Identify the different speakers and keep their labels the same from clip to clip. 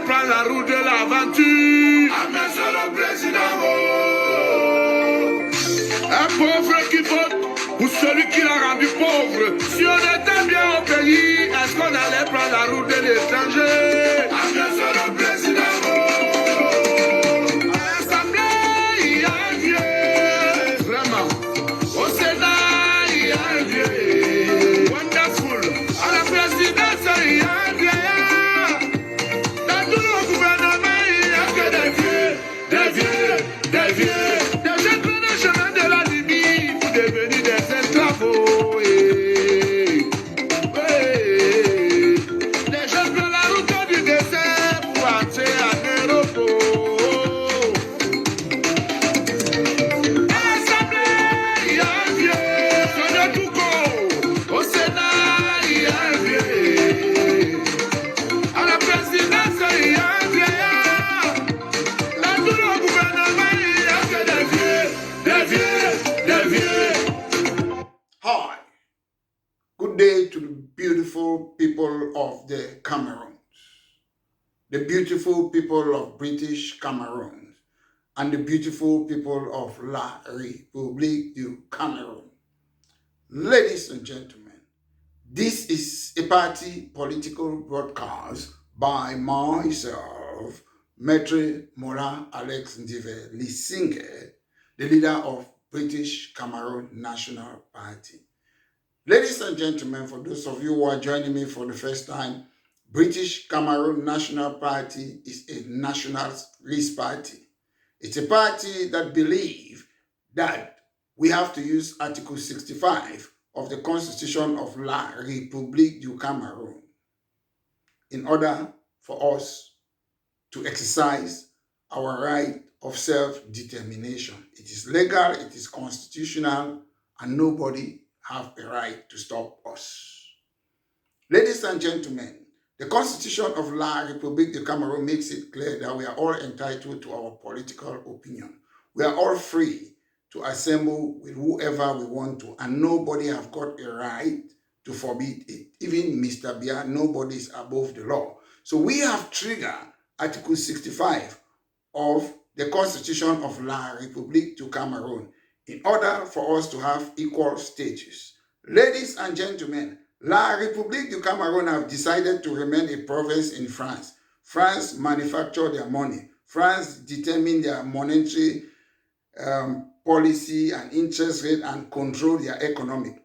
Speaker 1: prendre la route de l'aventure. Ah, mais c'est le président. Un pauvre qui vote pour celui qui l'a rendu pauvre. Si on était bien au pays, est-ce qu'on allait prendre la route de l'étranger? Ah, mais c'est le président. À l'Assemblée, il y a un vieux. Vraiment. Au Sénat, il y a un vieux. Wonderful. À la présidence, il y a un vieillard. Dans tout le gouvernement, il n'y a que des vieux, des vieux, des vieux. Des jeunes prennent le chemin de la limite pour devenir des esclaves. Les jeunes prennent la route du désert pour entrer en Europe. À l'Assemblée, il y a un vieux, prenez tout court. Au Sénat, il y a un vieux. À la présidence, il y a un vieillard. Dans tout le gouvernement, il n'y a que des vieux, des vieux, des vieux.
Speaker 2: Hi, good day to the beautiful people of the Cameroon, the beautiful people of British Cameroon, and the beautiful people of La République du Cameroon. Ladies and gentlemen, this is a party political broadcast by myself, Maître Mola Alex Ndive Lisinge, the leader of British Cameroon National Party. Ladies and gentlemen, for those of you who are joining me for the first time, British Cameroon National Party is a nationalist party. It's a party that believes that we have to use Article 65 of the Constitution of La République du Cameroon in order for us to exercise our right of self-determination. It is legal, it is constitutional, and nobody have a right to stop us. Ladies and gentlemen, the Constitution of La République du Cameroon makes it clear that we are all entitled to our political opinion. We are all free to assemble with whoever we want to, and nobody have got a right to forbid it. Even Mr. Bia, nobody is above the law. So we have triggered Article 65 of the Constitution of La République du Cameroon in order for us to have equal status. Ladies and gentlemen, La République du Cameroon have decided to remain a province in France. France manufacture their money. France determine their monetary policy and interest rate and control their economy.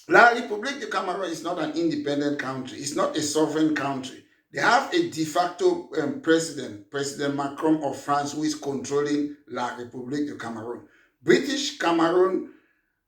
Speaker 2: La République du Cameroon is not an independent country. It's not a sovereign country. They have a de facto president, President Macron of France, who is controlling La République du Cameroon. British Cameroon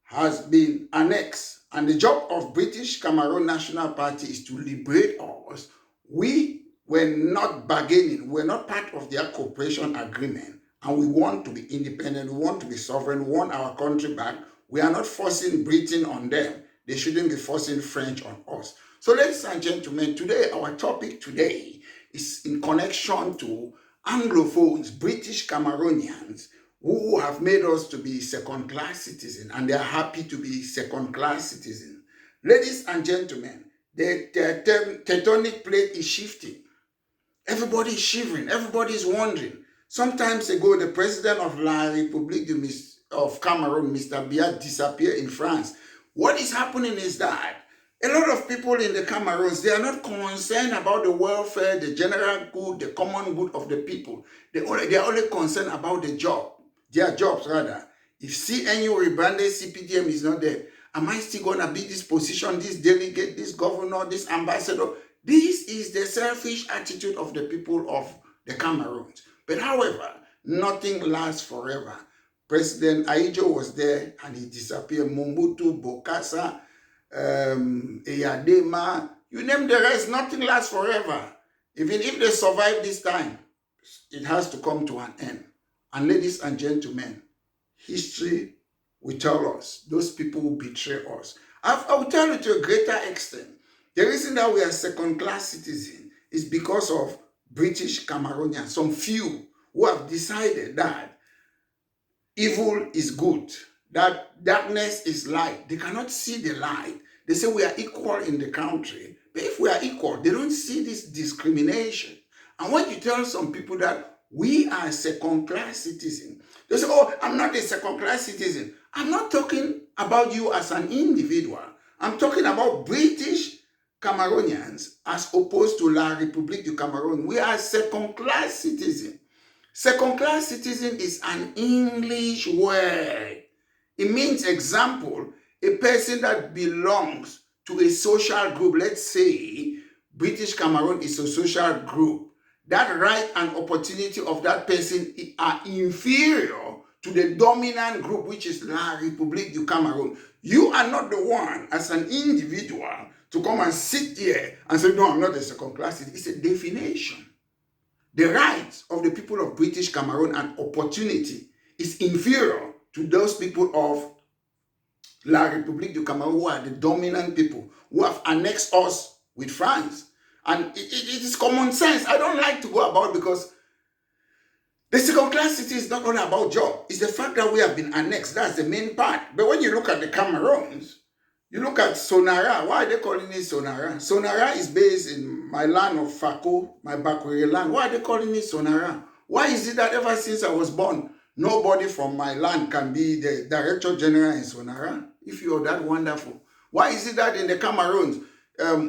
Speaker 2: has been annexed, and the job of British Cameroon National Party is to liberate us. We were not bargaining, we're not part of their cooperation agreement, and we want to be independent, we want to be sovereign, we want our country back. We are not forcing Britain on them. They shouldn't be forcing French on us. So ladies and gentlemen, today, our topic today is in connection to Anglophones, British Cameroonians, who have made us to be second-class citizens, and they are happy to be second-class citizens. Ladies and gentlemen, the tectonic plate is shifting. Everybody is shivering. Everybody is wondering. Some time ago, the president of La République of Cameroon, Mr. Bia, disappeared in France. What is happening is that a lot of people in the Cameroons, they are not concerned about the welfare, the general good, the common good of the people. They are only concerned about the job. Their jobs, rather. If CNU rebranded CPDM is not there, am I still going to be this position, this delegate, this governor, this ambassador? This is the selfish attitude of the people of the Cameroons. But however, nothing lasts forever. President Aijo was there and he disappeared. Mobutu, Bokassa, Eyadema, you name the rest, nothing lasts forever. Even if they survive this time, it has to come to an end. And ladies and gentlemen, history will tell us, those people who betray us. I will tell you to a greater extent, the reason that we are second-class citizens is because of British Cameroonians, some few who have decided that evil is good, that darkness is light. They cannot see the light. They say we are equal in the country. But if we are equal, they don't see this discrimination. And when you tell some people that we are second-class citizens, they say, oh, I'm not a second-class citizen. I'm not talking about you as an individual. I'm talking about British Cameroonians as opposed to La République du Cameroon. We are second-class citizens. Second-class citizen is an English word. It means, example, a person that belongs to a social group. Let's say British Cameroon is a social group. That right and opportunity of that person are inferior to the dominant group, which is La République du Cameroon. You are not the one, as an individual, to come and sit here and say, no, I'm not a second class. It's a definition. The rights of the people of British Cameroon and opportunity is inferior to those people of La République du Cameroon, who are the dominant people, who have annexed us with France. And it is common sense. I don't like to go about, because the second class city is not only about job. It's the fact that we have been annexed. That's the main part. But when you look at the Cameroons, you look at Sonara. Why are they calling it Sonara? Sonara is based in my land of Fako, my Bakwere land. Why are they calling it Sonara? Why is it that ever since I was born, nobody from my land can be the Director General in Sonara? If you're that wonderful. Why is it that in the Cameroons,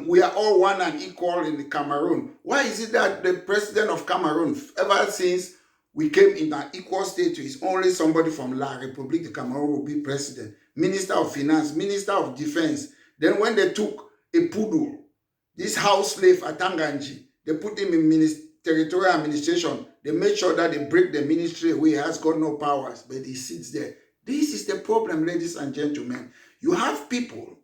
Speaker 2: we are all one and equal in the Cameroon? Why is it that the president of Cameroon, ever since we came in an equal state, is only somebody from La République de Cameroon will be president? Minister of Finance, Minister of Defense. Then when they took a poodle, this house slave at Tanganji, they put him in territorial administration. They made sure that they break the ministry away. He has got no powers, but he sits there. This is the problem, ladies and gentlemen. You have people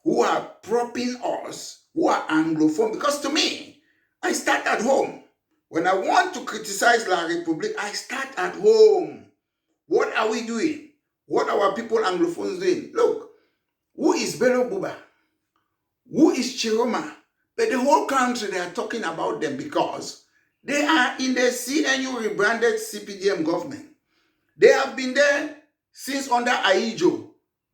Speaker 2: who are propping us, who are Anglophone. Because to me, I start at home. When I want to criticize La République, I start at home. What are we doing? What are our people Anglophones doing? Look, who is Bello Buba? Who is Chiroma? But the whole country, they are talking about them because they are in the CNU rebranded CPDM government. They have been there since under Aijo.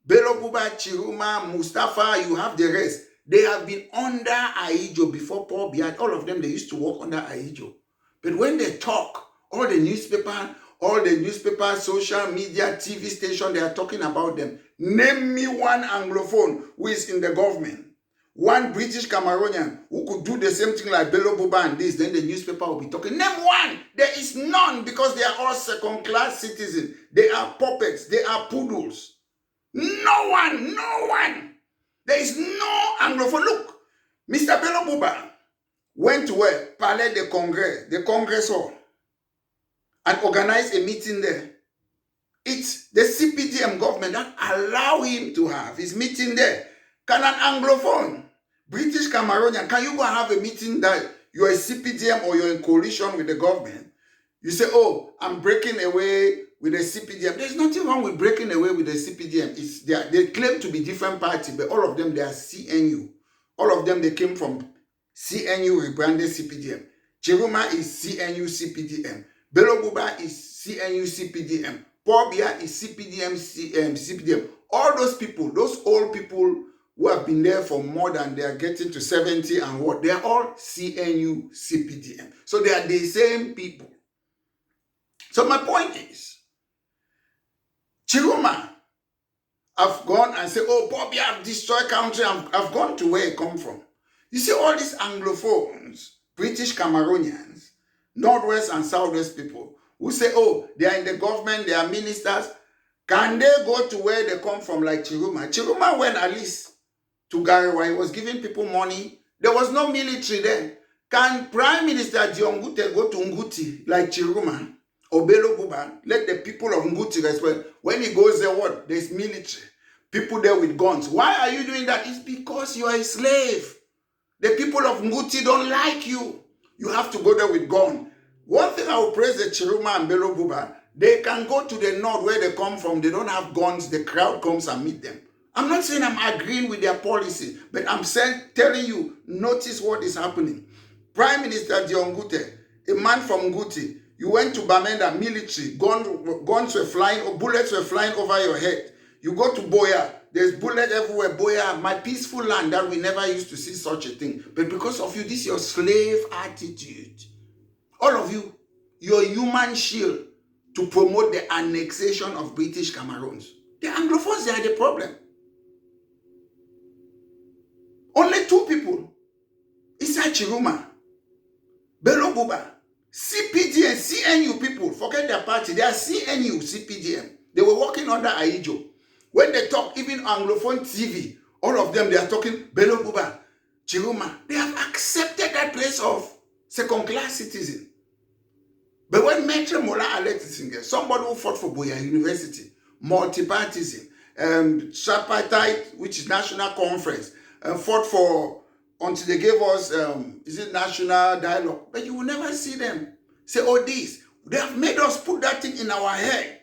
Speaker 2: Bello Buba, Chiroma, Mustafa, you have the rest. They have been under Aijo before Paul Biya. All of them, they used to work under Aijo. But when they talk, all the newspaper, social media, TV station, they are talking about them. Name me one Anglophone who is in the government. One British Cameroonian who could do the same thing like Bello Buba and this, then the newspaper will be talking. Name one. There is none, because they are all second-class citizens. They are puppets. They are poodles. No one. There is no Anglophone. Look, Mr. Bello Buba went to where? Palais de Congrès, the Congress Hall, and organized a meeting there. It's the CPDM government that allow him to have his meeting there. Can an Anglophone, British Cameroonian, can you go and have a meeting that you're a CPDM or you're in coalition with the government? You say, oh, I'm breaking away with the CPDM. There's nothing wrong with breaking away with the CPDM. They claim to be different parties, but all of them, they are CNU. All of them, they came from CNU rebranded CPDM. Chiroma is CNU CPDM. Bello Buba is CNU CPDM. Paul Biya is CPDM. All those people, those old people who have been there for more than they are getting to 70 and what, they are all CNU CPDM. So they are the same people. So my point is, Chiroma have gone and said, oh, Paul Biya have destroyed country. I've gone to where it come from. You see all these Anglophones, British Cameroonians, Northwest and Southwest people, who say, oh, they are in the government, they are ministers. Can they go to where they come from like Chiroma? Chiroma went at least to Garewa. He was giving people money. There was no military there. Can Prime Minister Diongute go to Nguti like Chiroma or Bello Buba? Let the people of Nguti respect. When he goes there, what? There's military. People there with guns. Why are you doing that? It's because you are a slave. The people of Nguti don't like you. You have to go there with gun. One thing I will praise the Chiroma and Bello Buba, they can go to the north where they come from. They don't have guns. The crowd comes and meet them. I'm not saying I'm agreeing with their policy, but I'm telling you, notice what is happening. Prime Minister Diongute, a man from Nguti, you went to Bamenda, military, guns were flying, or bullets were flying over your head. You go to Boya, there's bullets everywhere. Boya, my peaceful land, that we never used to see such a thing. But because of you, this is your slave attitude. all of you, your human shield to promote the annexation of British Cameroons. The Anglophones, they are the problem. Only two people, Issa Chiruma, Bello Buba, CPD and CNU people, forget their party, they are CNU, CPDM. They were working under Aijo. When they talk, even Anglophone TV, all of them, they are talking Bello Buba, Chiruma. They have accepted that place of second-class citizen. But when Maitre Mola Alexis, somebody who fought for Boya University, multipartism, tripartite, which is national conference, fought for until they gave us, national dialogue. But you will never see them say, oh, this. They have made us put that thing in our head,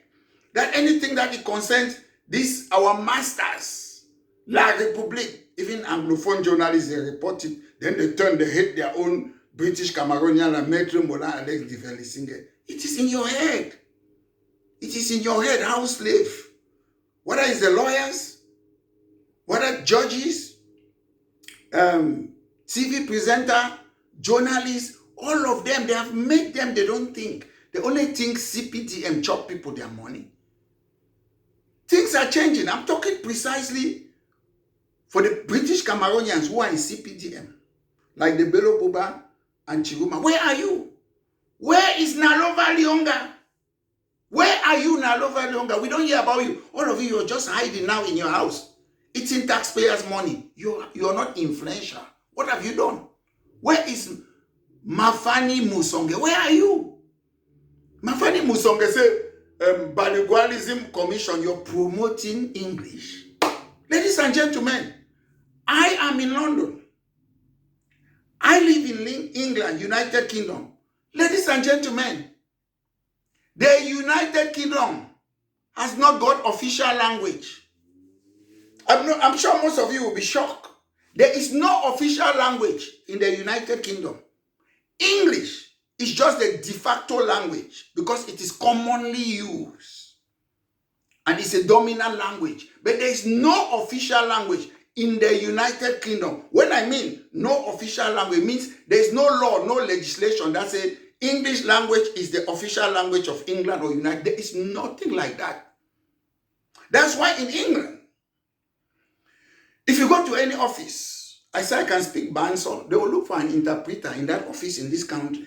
Speaker 2: that anything that it concerns this, our masters, La République, even Anglophone journalists, they report it, then they hate their own British Cameroonian and Maitre Mola Alex de Verlissinger. It is in your head. It is in your head, house slave. Whether it's the lawyers, whether judges, TV presenter, journalists, all of them, they have made them, they don't think. They only think CPDM chop people their money. Things are changing. I'm talking precisely for the British Cameroonians who are in CPDM, like the Bello Buba and Chiruma. Where are you? Where is Nalova Lionga? Where are you, Nalova Lionga? We don't hear about you. All of you are just hiding now in your house, eating taxpayers' money. You're not influential. What have you done? Where is Mafani Musonge? Where are you? Mafani Musonge said, Bilingualism Commission, you're promoting English. Ladies and gentlemen, I am in London. I live in England, United Kingdom. Ladies and gentlemen, the United Kingdom has not got official language. I'm sure most of you will be shocked. There is no official language in the United Kingdom. English is just the de facto language because it is commonly used. And it's a dominant language. But there is no official language in the United Kingdom. When I mean no official language, it means there is no law, no legislation that says English language is the official language of England or United. There is nothing like that. That's why in England, if you go to any office, I say I can speak Banso, they will look for an interpreter in that office in this country.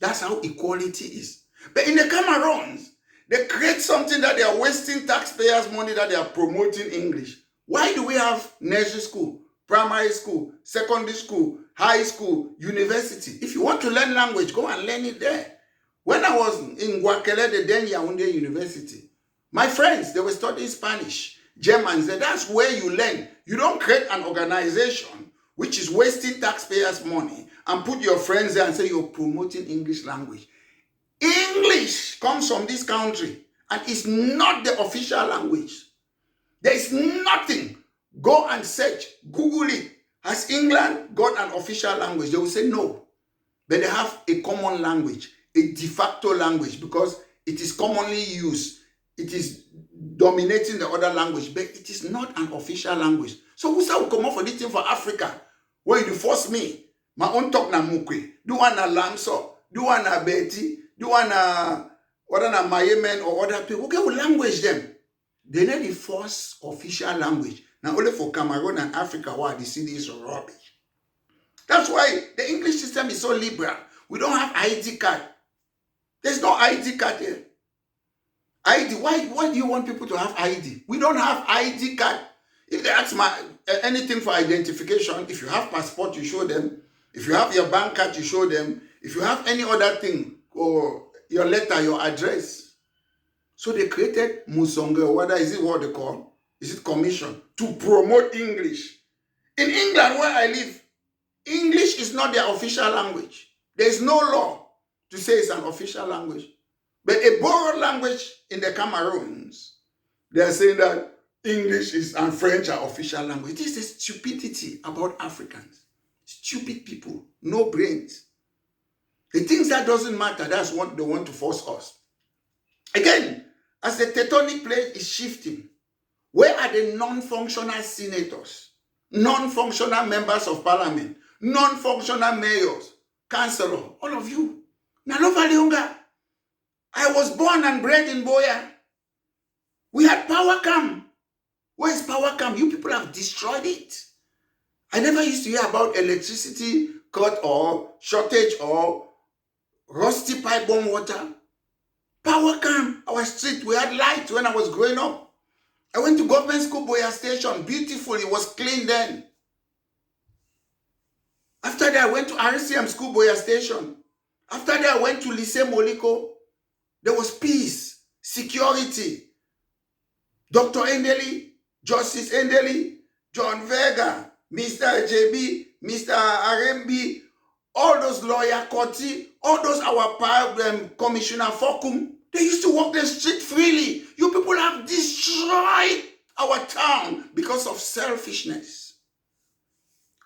Speaker 2: That's how equality is. But in the Cameroons, they create something that they are wasting taxpayers' money that they are promoting English. Why do we have nursery school, primary school, secondary school, high school, university? If you want to learn language, go and learn it there. When I was in Guaquele, the then Yaoundé University, my friends, they were studying Spanish, German. That's where you learn. You don't create an organization which is wasting taxpayers' money and put your friends there and say you're promoting English language. English comes from this country and it's not the official language. There is nothing. Go and search, Google it. Has England got an official language? They will say no. But they have a common language, a de facto language, because it is commonly used. It is dominating the other language, but it is not an official language. So who will come up for this thing for Africa? Where you force me? My own talk na mukwe. Do one na lamso, do one na beti, do one na other na mayemen or other people. Okay, we language them. They need the first official language. Now only for Cameroon and Africa why the city is rubbish. That's why the English system is so liberal. We don't have ID card. There's no ID card here. ID, why do you want people to have ID? We don't have ID card. If they ask anything for identification, if you have passport, you show them. If you have your bank card, you show them. If you have any other thing, or your letter, your address. So they created Musonge, whether is it what they call? Is it commission? To promote English. In England, where I live, English is not their official language. There is no law to say it's an official language. But a borrowed language in the Cameroons, they are saying that English and French are official language. This is stupidity about Africans. Stupid people, no brains. The things that doesn't matter, that's what they want to force us. Again, as the tectonic plate is shifting, where are the non-functional senators, non-functional members of parliament, non-functional mayors, councillors, all of you? Nalova Leonga. I was born and bred in Boya. We had power come. Where is power come? You people have destroyed it. I never used to hear about electricity cut or shortage or rusty pipe bomb water. Power come. Our street, we had light when I was growing up. I went to government school Boya Station. Beautiful. It was clean then. After that, I went to RCM school Boya Station. After that, I went to Lycée Moliko. There was peace, security. Dr. Endeli, Justice Endeli, John Vega, Mr. JB, Mr. RMB, all those lawyer Koti, all those our Commissioner Fokum, they used to walk the street freely. You people have destroyed our town because of selfishness.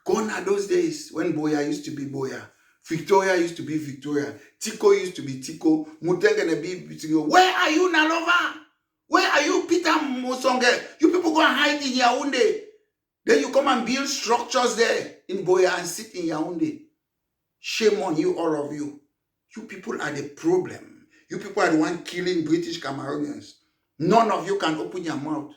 Speaker 2: Gone are those days when Boya used to be Boya. Victoria used to be Victoria. Tico used to be Tico. Mutengene be Tico. Where are you, Nalova? Where are you, Peter Mosonge? You people go and hide in Yaoundé. Then you come and build structures there in Boya and sit in Yaoundé. Shame on you, all of you. You people are the problem. You people are the one killing British Cameroonians. None of you can open your mouth.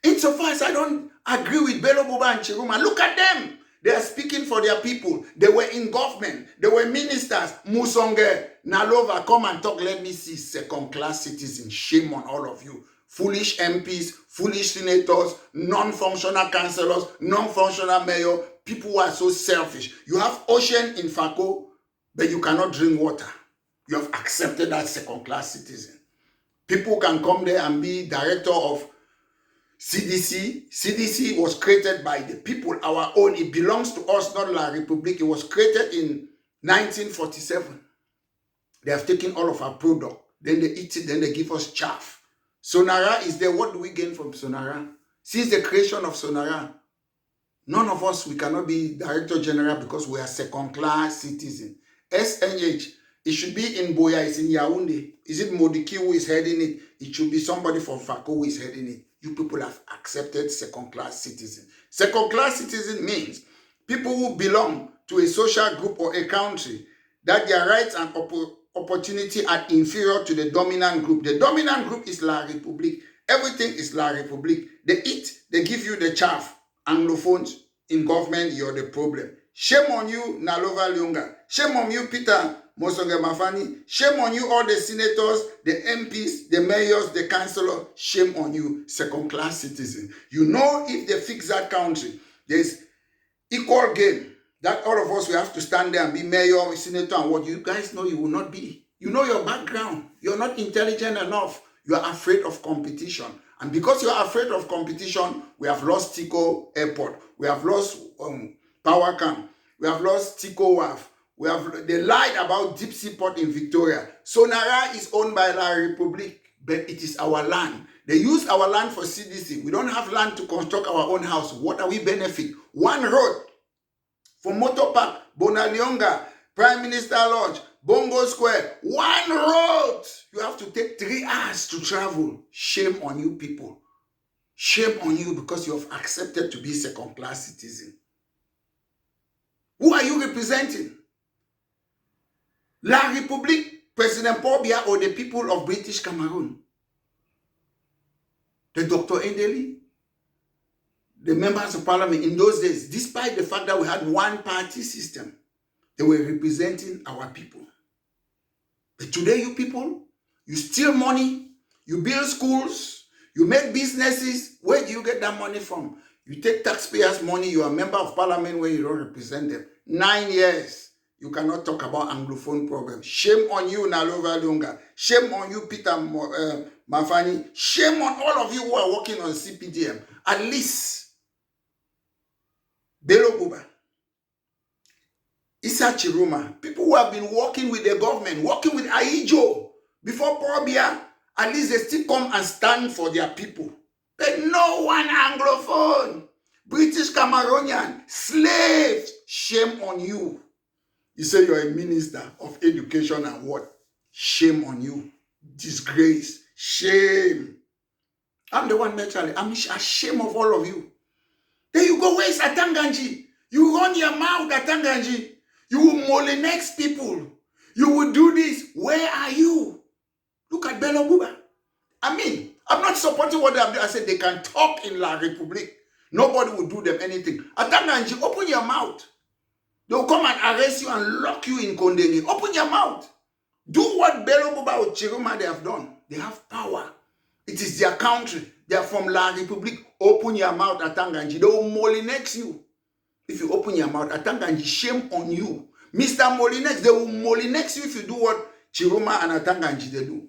Speaker 2: Insofar as I don't agree with Bello Boba and Chiruma, look at them. They are speaking for their people. They were in government. They were ministers. Musonge, Nalova, come and talk. Let me see second-class citizens. Shame on all of you. Foolish MPs, foolish senators, non-functional councillors, non-functional mayor. People who are so selfish. You have ocean in Fako, but you cannot drink water. You have accepted that second-class citizen. People can come there and be director of CDC. CDC was created by the people, our own. It belongs to us, not La République. It was created in 1947. They have taken all of our product. Then they eat it, then they give us chaff. Sonara is there. What do we gain from Sonara? Since the creation of Sonara, none of us, we cannot be director general because we are second-class citizens. SNH, it should be in Boya, it's in Yaoundé. Is it Modiki who is heading it? It should be somebody from Fako who is heading it. You people have accepted second-class citizen. Second-class citizen means people who belong to a social group or a country that their rights and opportunity are inferior to the dominant group. The dominant group is La République. Everything is La République. They eat, they give you the chaff. Anglophones in government, you're the problem. Shame on you, Nalova Leonga. Shame on you, Peter Mosonge Mafani. Shame on you, all the senators, the MPs, the mayors, the councillors. Shame on you, second-class citizen. You know, if they fix that country, there's equal game. That all of us, we have to stand there and be mayor, senator, and what you guys know you will not be. You know your background. You're not intelligent enough. You are afraid of competition. And because you are afraid of competition, we have lost Tico Airport. We have lost Power Camp. We have lost Tico WAF. They lied about Deep Sea Port in Victoria. Sonara is owned by La République, but it is our land. They use our land for CDC. We don't have land to construct our own house. What are we benefit? One road from Motor Park, Bonalionga, Prime Minister Lodge, Bongo Square. One road. You have to take 3 hours to travel. Shame on you people. Shame on you because you have accepted to be second-class citizen. Who are you representing? La République, President Paul Biya, or the people of British Cameroon? The Dr. Endeli, the members of parliament in those days, despite the fact that we had one-party system, they were representing our people. But today, you people, you steal money, you build schools, you make businesses. Where do you get that money from? You take taxpayers' money, you are a member of parliament where you don't represent them. 9 years. You cannot talk about Anglophone problem. Shame on you, Nalova Lunga. Shame on you, Peter Mafani. Shame on all of you who are working on CPDM. At least, Bello Buba, Issa Chiruma, people who have been working with the government, working with Aijo, before Paul Biya, at least they still come and stand for their people. But no one Anglophone, British Cameroonian, slaves, shame on you. You say you're a minister of education and what? Shame on you. Disgrace. Shame. I'm the one naturally. I'm ashamed of all of you. There you go. Where's Atanganji? You run your mouth, Atanganji. You will molest people. You will do this. Where are you? Look at Bello Buba. I mean, I'm not supporting what they have done. I said they can talk in La République. Nobody will do them anything. Atanganji, open your mouth. They'll come and arrest you and lock you in Kondenge. Open your mouth. Do what Bello Buba or Chiroma they have done. They have power. It is their country. They are from La République. Open your mouth, Atanganji. They will molinex you. If you open your mouth, Atanganji, shame on you. Mr. Molinex, they will molinex you if you do what Chiroma and Atanganji they do.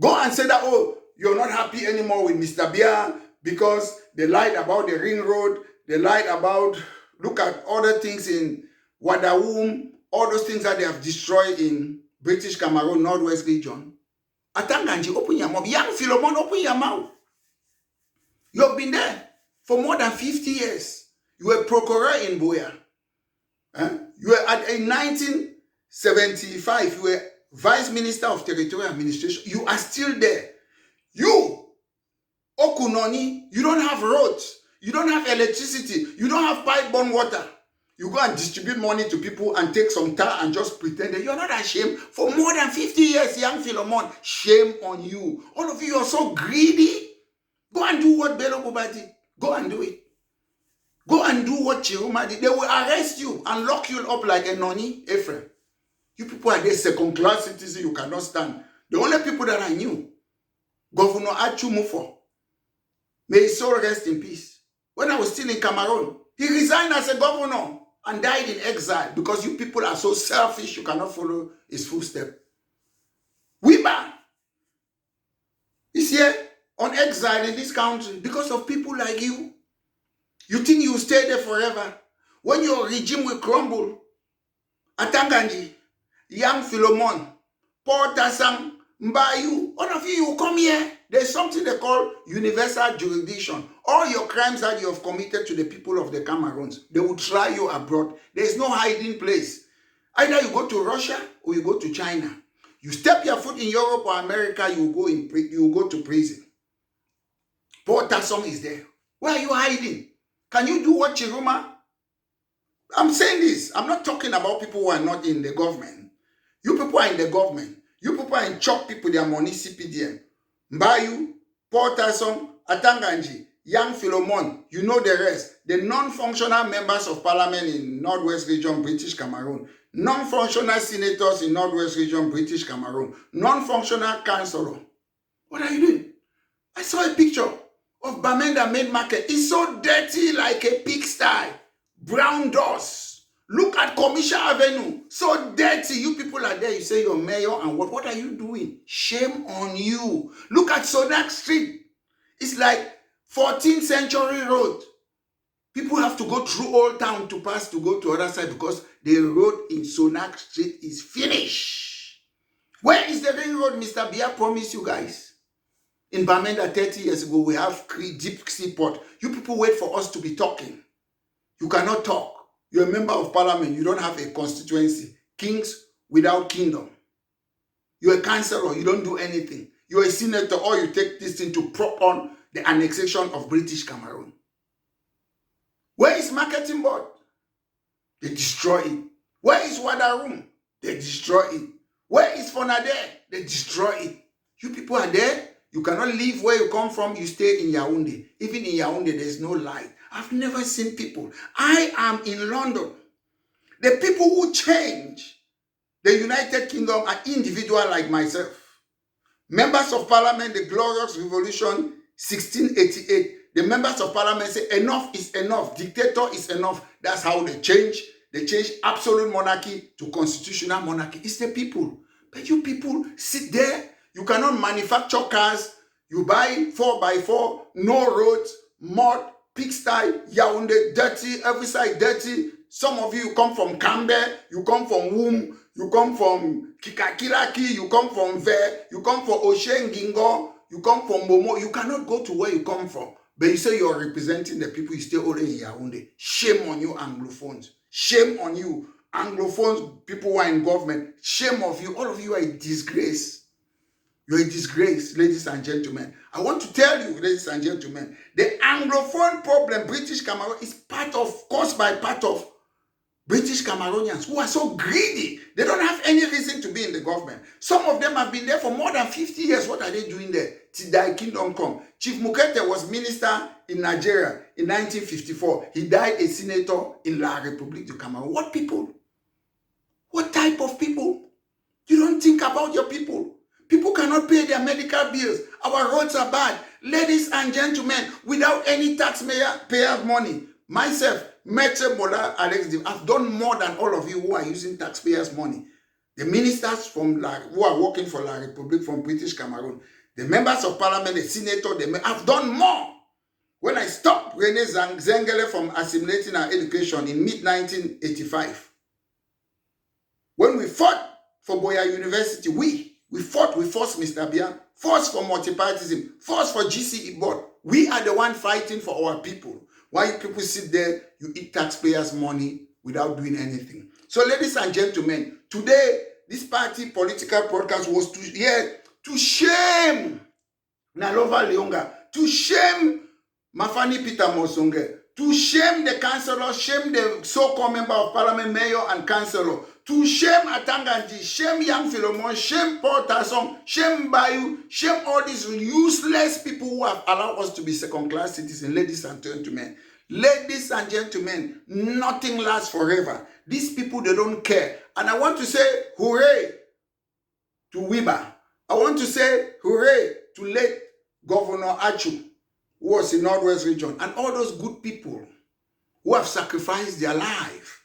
Speaker 2: Go and say that, oh, you're not happy anymore with Mr. Bia because they lied about the ring road. They lied about, look at other things in Wadawoom, all those things that they have destroyed in British Cameroon, Northwest region. Atanganji, open your mouth. Young Philemon, open your mouth. You've been there for more than 50 years. You were procurer in Boya. You were in 1975, you were Vice Minister of Territorial Administration. You are still there. You, Okunoni, you don't have roads. You don't have electricity. You don't have pipe-borne water. You go and distribute money to people and take some tar and just pretend that you're not ashamed. For more than 50 years, young Philemon, shame on you. All of you are so greedy. Go and do what Bello Buba did. Go and do it. Go and do what Chiroma did. They will arrest you and lock you up like a noni, Ephraim. You people are there second-class citizens you cannot stand. The only people that I knew, Governor Achu Mufo, may his soul rest in peace. When I was still in Cameroon, he resigned as a governor and died in exile because you people are so selfish you cannot follow his footsteps. Wiba is here on exile in this country because of people like you. You think you will stay there forever? When your regime will crumble, Atanganji, young Philemon, Paul Tassang, Mbayu, all of you will come here. There's something they call universal jurisdiction. All your crimes that you have committed to the people of the Cameroons, they will try you abroad. There's no hiding place. Either you go to Russia or you go to China. You step your foot in Europe or America, you will go to prison. Paul Tassang is there. Where are you hiding? Can you do what Chiroma? I'm saying this. I'm not talking about people who are not in the government. You people are in the government. You people are in chop people their money, CPDM. Mbayu, Paul Tassang, Atanganji, young Philemon, you know the rest. The non-functional members of parliament in Northwest Region, British Cameroon. Non-functional senators in Northwest Region, British Cameroon. Non-functional councillor. What are you doing? I saw a picture of Bamenda Main Market. It's so dirty like a pigsty. Brown dust. Look at Commission Avenue. So dirty. You people are there. You say you're mayor and what are you doing? Shame on you. Look at Sonak Street. It's like 14th century road. People have to go through Old Town to pass to go to other side because the road in Sonak Street is finished. Where is the ring road Mr. Bia promised you guys? In Bamenda 30 years ago, we have deep seaport. You people wait for us to be talking. You cannot talk. You're a member of parliament. You don't have a constituency. Kings without kingdom. You're a councillor. You don't do anything. You're a senator or you take this thing to prop on the annexation of British Cameroon. Where is marketing board? They destroy it. Where is Wadaroom? They destroy it. Where is Fonade? They destroy it. You people are there. You cannot leave where you come from. You stay in Yaoundé. Even in Yaoundé, there's no light. I've never seen people. I am in London. The people who change the United Kingdom are individuals like myself. Members of Parliament, the Glorious Revolution, 1688. The members of Parliament say enough is enough. Dictator is enough. That's how they change. They change absolute monarchy to constitutional monarchy. It's the people. But you people sit there. You cannot manufacture cars. You buy 4x4, no roads, mud, pigsty, Yaoundé, dirty, every side dirty. Some of you come from Cambe, you come from Womb, you come from Kikakiraki, you come from Ve, you come from Oshengingo, you come from Momo. You cannot go to where you come from. But you say you're representing the people, you stay only in Yaoundé. Shame on you, Anglophones. Shame on you, Anglophones, people who are in government. Shame of you. All of you are a disgrace. You're a disgrace, ladies and gentlemen. I want to tell you, ladies and gentlemen, the Anglophone problem, British Cameroon, is caused by part of British Cameroonians who are so greedy. They don't have any reason government. Some of them have been there for more than 50 years. What are they doing there? Till thy kingdom come. Chief Mukete was minister in Nigeria in 1954. He died a senator in La République du Cameroon. What people? What type of people? You don't think about your people. People cannot pay their medical bills. Our roads are bad. Ladies and gentlemen, without any taxpayer money, myself, Maître Bola Alex, I've done more than all of you who are using taxpayers' money. The ministers who are working for La République from British Cameroon, the members of parliament, the senator, I've done more. When I stopped René Zengele from assimilating our education in mid-1985, when we fought for Boya University, we fought, we forced Mr. Bian, forced for multipartism, forced for GCE board. We are the one fighting for our people. Why you people sit there, you eat taxpayers' money without doing anything. So ladies and gentlemen, today, this party political broadcast was to shame Nalova Leonga, to shame Mafani Peter Mosonge, to shame the councillor, shame the so-called member of parliament, mayor and councillor, to shame Atanganji, shame Young Philomon, shame Paul Tasson, shame Bayou, shame all these useless people who have allowed us to be second-class citizens. Ladies and gentlemen, nothing lasts forever. These people, they don't care. And I want to say hooray to Wiba. I want to say hooray to late Governor Achu, who was in Northwest region, and all those good people who have sacrificed their life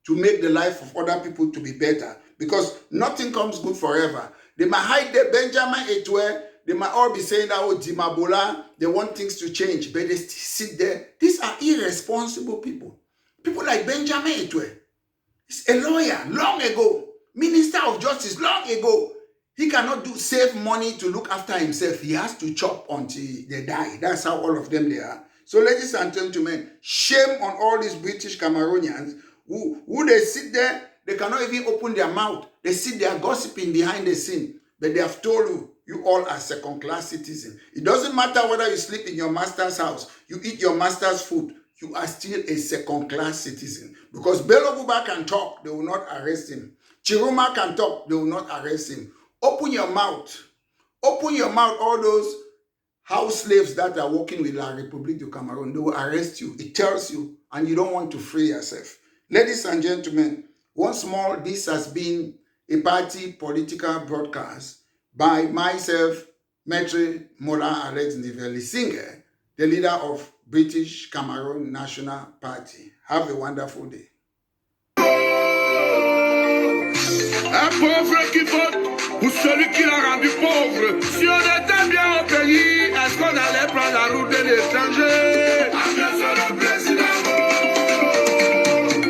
Speaker 2: to make the life of other people to be better. Because nothing comes good forever. They might hide their Benjamin Etwe, they might all be saying that, oh, Dimabola, they want things to change, but they still sit there. These are irresponsible people. People like Benjamin Etwe. He's a lawyer, long ago. Minister of Justice, long ago. He cannot save money to look after himself. He has to chop until they die. That's how all of them they are. So ladies and gentlemen, shame on all these British Cameroonians who they sit there, they cannot even open their mouth. They sit there gossiping behind the scene. But they have told you, you all are second-class citizens. It doesn't matter whether you sleep in your master's house, you eat your master's food, you are still a second-class citizen. Because Bello Buba can talk, they will not arrest him. Chiruma can talk, they will not arrest him. Open your mouth. Open your mouth, all those house slaves that are working with La République du Cameroon, they will arrest you. It tells you, and you don't want to free yourself. Ladies and gentlemen, once more, this has been a party political broadcast by myself, Maître Mola Alex Ndiveli, the leader of British Cameroon National Party. Have a wonderful day.
Speaker 1: Un pauvre qui vote pour celui qui l'a rendu pauvre. Si on était bien au pays, est-ce qu'on allait prendre la route de l'étranger? Monsieur le président.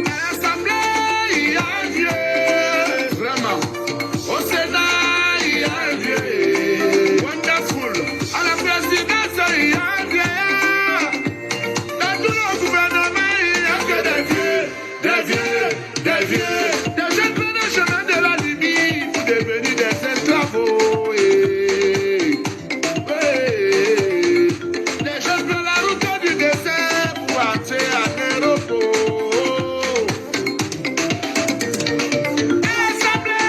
Speaker 1: À l'Assemblée, il y a un vieux. Vraiment. Au Sénat, il y a un vieux. Wonderful. À la présidence, il y a un vieux. Dans tout le gouvernement, il n'y a que des vieux. Des vieux. Des vieux. Des jeunes prennent le chemin de la Libye pour devenir des esclaves. Les jeunes prennent la route du désert pour entrer en Europe. À l'Assemblée,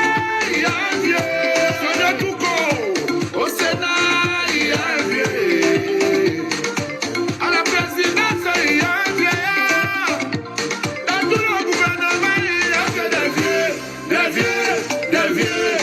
Speaker 1: il y a un vieux. Sur le Touco. Au Sénat, il y a un vieux. À la présidence, il y a un vieillard. Dans tout le gouvernement, il n'y a que des vieux, des vieux, des vieux.